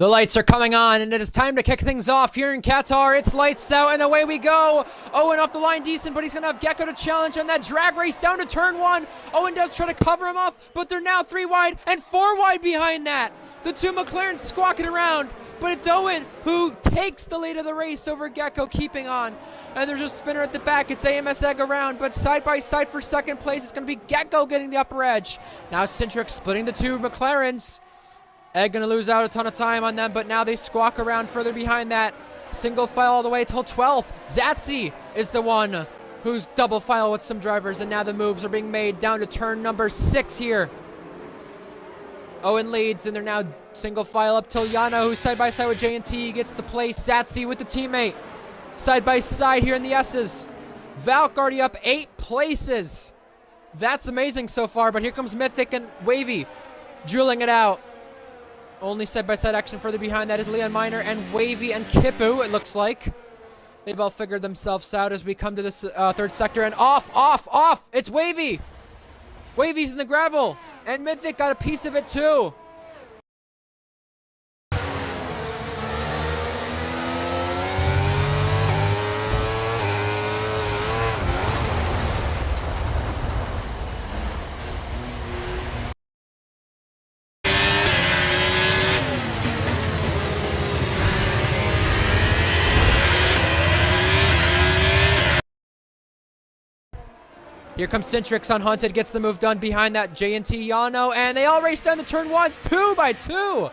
The lights are coming on, and it is time to kick things off here in Qatar. It's lights out, and away we go. Owen off the line decent, but he's going to have Gecko to challenge on that drag race down to turn one. Owen does try to cover him off, but they're now 3 wide and 4 wide behind that. The two McLarens squawking around, but it's Owen who takes the lead of the race over Gecko, keeping on. And there's a spinner at the back. It's AMS Egg around, but side by side for second place, it's going to be Gecko getting the upper edge. Now Centric splitting the two McLarens. Egg gonna lose out a ton of time on them, but now they squawk around further behind that. Single file all the way till 12th. Zatsy is the one who's double file with some drivers, and now the moves are being made down to turn number 6 here. Owen leads, and they're now single file up till Yano, who's side by side with J&T, gets the place. Zatsy with the teammate. Side by side here in the S's. Valk already up 8 places. That's amazing so far, but here comes Mythic and Wavy drilling it out. Only side-by-side action further behind that is Leon Miner and Wavy and Kipu, it looks like. They've all figured themselves out as we come to this third sector, and off! It's Wavy! Wavy's in the gravel, and Mythic got a piece of it too. Here comes Centrix unhunted, gets the move done behind that J&T Yano, and they all race down to turn 1, 2 by 2.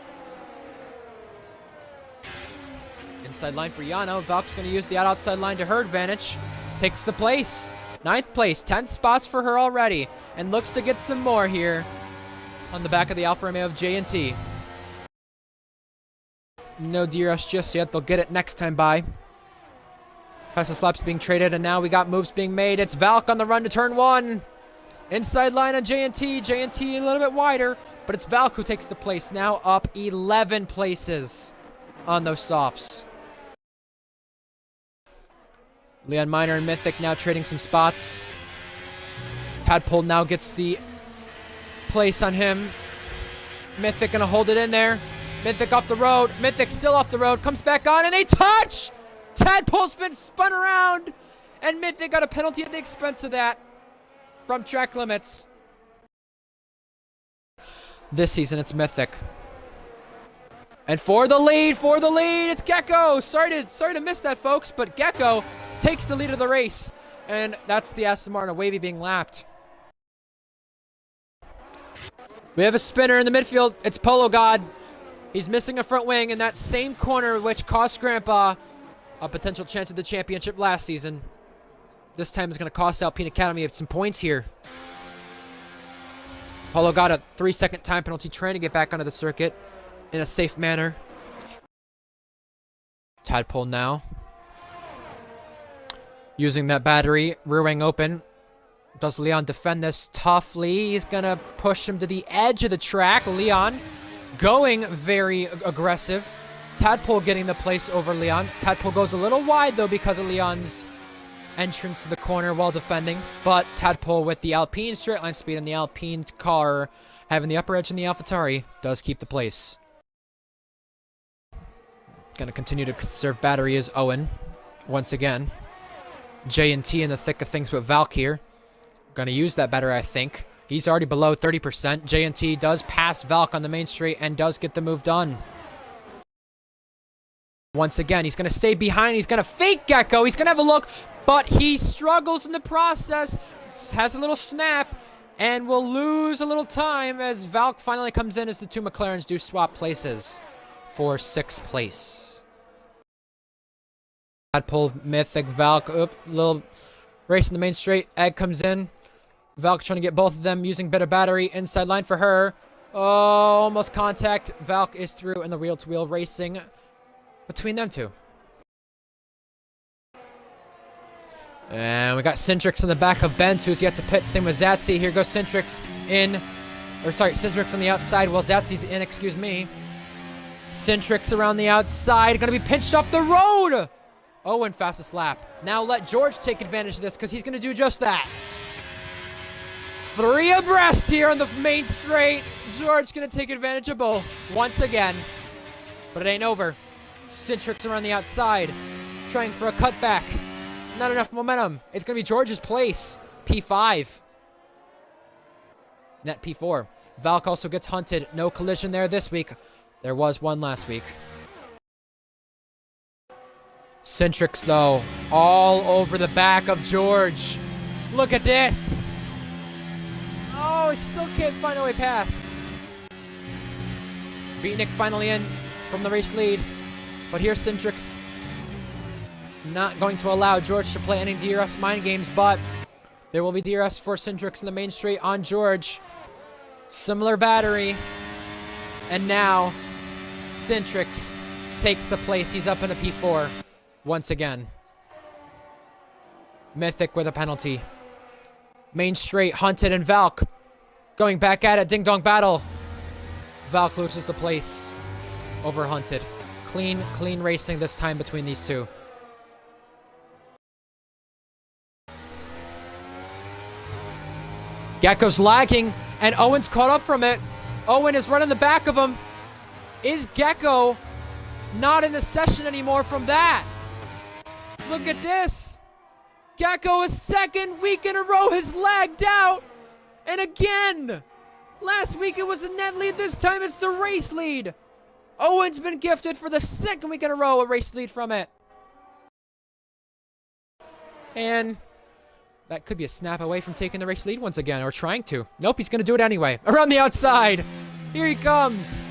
Inside line for Yano. Valk's going to use the outside line to her advantage. Takes the place. 9th place, 10 spots for her already, and looks to get some more here on the back of the Alfa Romeo of J&T. No DRS just yet. They'll get it next time by. Fastest laps being traded, and now we got moves being made. It's Valk on the run to turn 1. Inside line on J&T. J&T a little bit wider, but it's Valk who takes the place. Now up 11 places on those softs. Leon Miner and Mythic now trading some spots. Tadpole now gets the place on him. Mythic gonna hold it in there. Mythic off the road. Mythic still off the road. Comes back on, and they touch! Tadpole's been spun around, and Mythic got a penalty at the expense of that from track limits. This season, it's Mythic. And for the lead, it's Gecko. Sorry to miss that, folks, but Gecko takes the lead of the race, and that's the Aston Martin Wavy being lapped. We have a spinner in the midfield. It's Polo God. He's missing a front wing in that same corner, which cost Grandpa a potential chance at the championship last season. This time is going to cost Alpine Academy some points here. Polo got a 3-second time penalty trying to get back onto the circuit in a safe manner. Tadpole now using that battery, rear wing open. Does Leon defend this toughly? He's going to push him to the edge of the track. Leon going very aggressive. Tadpole getting the place over Leon. Tadpole goes a little wide, though, because of Leon's entrance to the corner while defending. But Tadpole with the Alpine straight line speed and the Alpine car having the upper edge in the AlphaTauri does keep the place. Going to continue to conserve battery is Owen once again. J&T in the thick of things with Valk here. Going to use that battery, I think. He's already below 30%. J&T does pass Valk on the main straight and does get the move done. Once again, he's going to stay behind. He's going to fake Gecko. He's going to have a look, but he struggles in the process. Has a little snap, and will lose a little time as Valk finally comes in as the two McLarens do swap places for 6th place. Tadpole, Mythic, Valk. Oop, little race in the main straight. Egg comes in. Valk trying to get both of them using a bit of battery. Inside line for her. Oh, almost contact. Valk is through in the wheel-to-wheel racing between them two. And we got Centrix on the back of Benz, who's yet to pit. Same with Zatsy. Here goes Centrix in. Or sorry, Centrix on the outside. Well, Zatsy's in, excuse me. Centrix around the outside. Gonna be pinched off the road. Owen fastest lap. Now let George take advantage of this, because he's gonna do just that. 3 abreast here on the main straight. George gonna take advantage of both once again. But it ain't over. Centrix around the outside, trying for a cutback. Not enough momentum. It's going to be George's place. P5. Net P4. Valk also gets hunted. No collision there this week. There was one last week. Centrix, though, all over the back of George. Look at this. Oh, still can't find a way past. Beatnik finally in from the race lead. But here's Centrix. Not going to allow George to play any DRS mind games, but there will be DRS for Centrix in the main straight on George. Similar battery. And now, Centrix takes the place. He's up in a P4 once again. Mythic with a penalty. Main straight, Hunted and Valk going back at it. Ding dong battle. Valk loses the place over Hunted. Clean racing this time between these two. Gecko's lagging, and Owen's caught up from it. Owen is running the back of him. Is Gecko not in the session anymore from that? Look at this. Gecko, a second week in a row, has lagged out. And again, last week it was a net lead. This time it's the race lead. Owen's been gifted for the second week in a row a race lead from it. And that could be a snap away from taking the race lead once again, or trying to. Nope, he's going to do it anyway. Around the outside. Here he comes.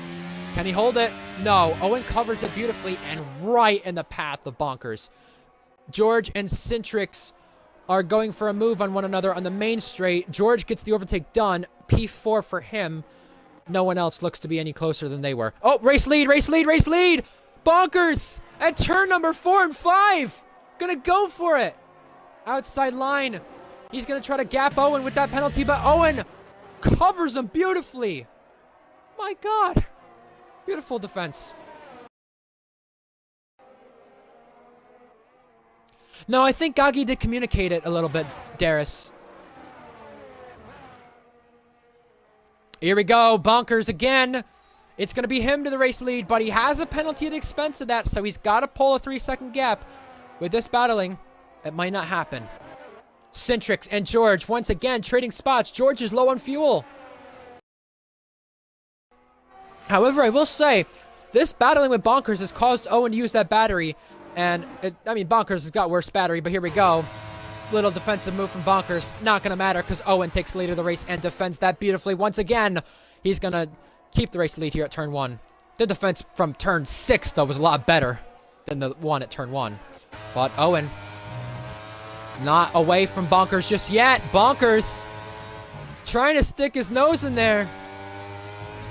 Can he hold it? No. Owen covers it beautifully and right in the path of Bonkers. George and Centrix are going for a move on one another on the main straight. George gets the overtake done. P4 for him. No one else looks to be any closer than they were. Oh, race lead, race lead, race lead! Bonkers at turn number 4 and 5. Gonna go for it. Outside line. He's going to try to gap Owen with that penalty, but Owen covers him beautifully. My God. Beautiful defense. No, I think Gagi did communicate it a little bit, Darius. Here we go. Bonkers again. It's going to be him to the race lead, but he has a penalty at the expense of that, so he's got to pull a 3-second gap. With this battling, it might not happen. Centrix and George once again trading spots. George is low on fuel. However, I will say, this battling with Bonkers has caused Owen to use that battery. And, Bonkers has got worse battery, but here we go. Little defensive move from Bonkers. Not going to matter because Owen takes the lead of the race and defends that beautifully. Once again, he's going to keep the race lead here at turn 1. The defense from turn 6, though, was a lot better than the one at turn 1. But Owen, not away from Bonkers just yet. Bonkers trying to stick his nose in there.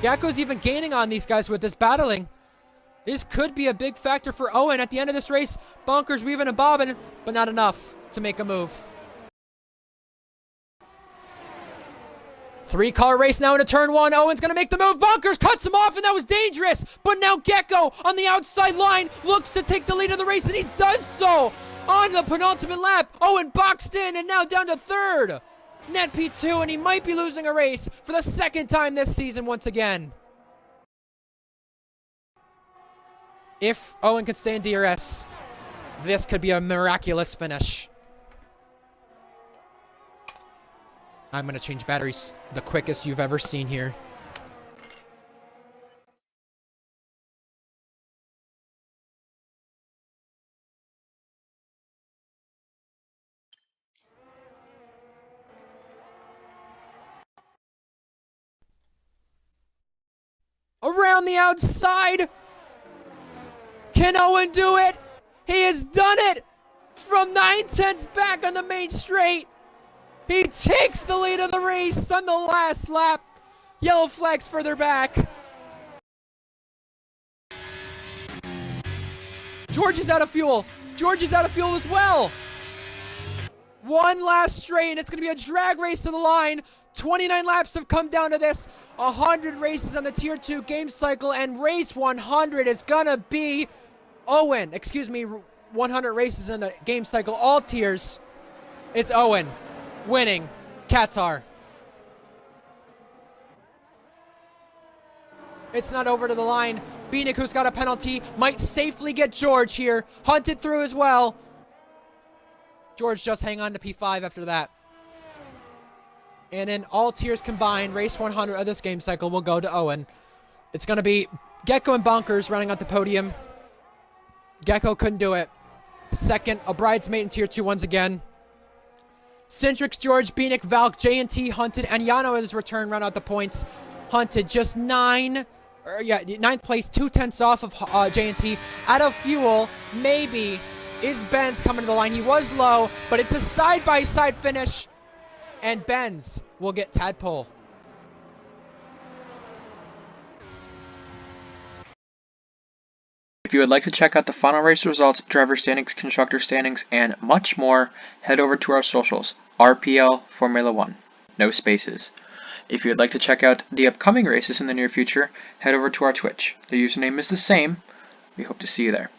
Gecko's even gaining on these guys with this battling. This could be a big factor for Owen at the end of this race. Bonkers weaving and bobbing, but not enough to make a move. 3-car race now into turn 1. Owen's going to make the move. Bonkers cuts him off, and that was dangerous. But now Gecko on the outside line looks to take the lead of the race, and he does so on the penultimate lap. Owen boxed in and now down to 3rd. Net P2, and he might be losing a race for the 2nd time this season once again. If Owen can stay in DRS, this could be a miraculous finish. I'm going to change batteries the quickest you've ever seen here. Around the outside. Can Owen do it? He has done it from 9/10 back on the main straight. He takes the lead of the race on the last lap. Yellow flags further back. George is out of fuel. George is out of fuel as well. One last straight, and it's going to be a drag race to the line. 29 laps have come down to this. 100 races on the Tier 2 game cycle, and race 100 is going to be Owen. 100 races in the game cycle, all tiers. It's Owen winning Qatar. It's not over to the line. Bieniek, who's got a penalty, might safely get George here. Hunted through as well. George just hang on to P5 after that. And in all tiers combined, race 100 of this game cycle will go to Owen. It's going to be Gecko and Bonkers running out the podium. Gecko couldn't do it. Second, a bridesmaid in tier 2 once again. Centrix, George, Bieniek, Valk, J&T, Hunted, and Yano has returned run out the points. Hunted just 9th place, 2/10 off of J&T. Out of fuel, maybe, is Benz coming to the line. He was low, but it's a side-by-side finish. And Benz will get Tadpole. If you would like to check out the final race results, driver standings, constructor standings, and much more, head over to our socials, RPL Formula 1, no spaces. If you would like to check out the upcoming races in the near future, head over to our Twitch. The username is the same. We hope to see you there.